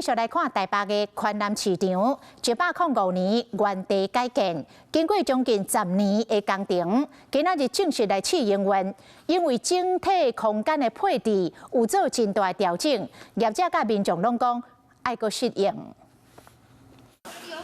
继续来看台北的宽南市场，105年原地改建，经过将近10年的工程，今仔日正式来试营运。因为整体空间的配置有做真大调整，业者甲民众拢讲爱阁适应。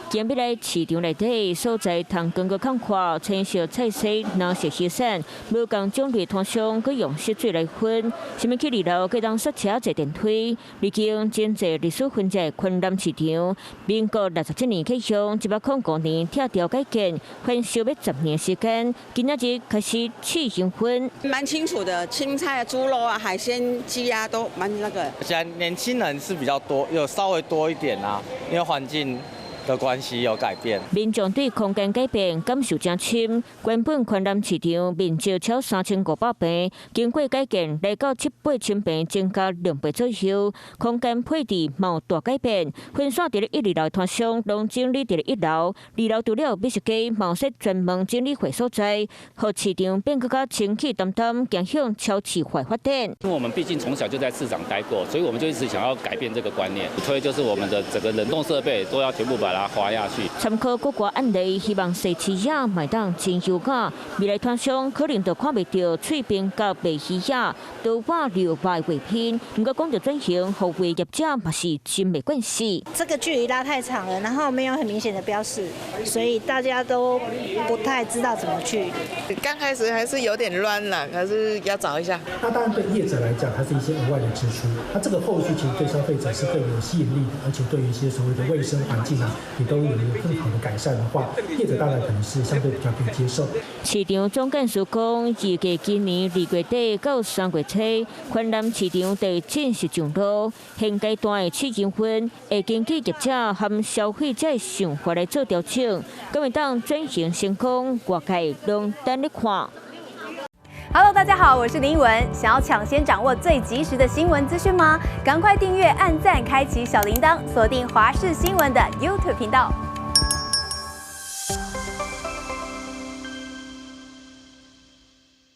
今日来市场内底所在，通更个看看青色菜色、蓝色西sản，无共种类摊商，佮用湿水来分。什么去2楼佮当塞车坐电梯，历经真济历史纷杂昆南市场，民国67年启用，105年拆掉改建，还烧要10年时间。今仔日开始试营运，蛮清楚的，青菜啊、猪肉啊、海鲜、鸡鸭都蛮那个。现在年轻人是比较多，有稍微多一点啊，因为环境 的关系有改变，民众对空间改变感受真深。原本宽南市场面积超3500平，经过改建来到7-8千平，增加2倍左右。空间配置冇大改变，分散伫咧1、2楼摊商拢整理伫咧1楼，2楼除了美食街、毛色专门整理会所在，互市场变更加清气淡淡，走向超市化发展。因为我们毕竟从小就在市场待过，所以我们就一直想要改变这个观念，推就是我们的整个冷冻设备都要全部把它滑下去。参考各国案例，希望西市野卖当真优雅。未来摊商可能就看袂到脆饼甲白鱼野都化6百画片，不过讲到转型，服务业者嘛是真没关系。这个距离拉太长了，然后没有很明显的标示，所以大家都不太知道怎么去。刚开始还是有点乱了，可是要找一下。那当然对业者来讲，它是一些额外的支出。那这个后续其实对消费者是更有吸引力的，而且对于一些所谓的卫生环境啊，也都有一个更好的改善的话，业者当然可能是相对比较可以接受。市场总干事讲，预计今年2月底到3月初，宽南市场得正式上路。现阶段的试营运会根据业者和消费者的想法来做调整，咁会当转型成功，外界拢等你看。Hello， 大家好，我是林依文。想要抢先掌握最及时的新闻资讯吗？赶快订阅、按赞、开启小铃铛，锁定华视新闻的 YouTube 频道。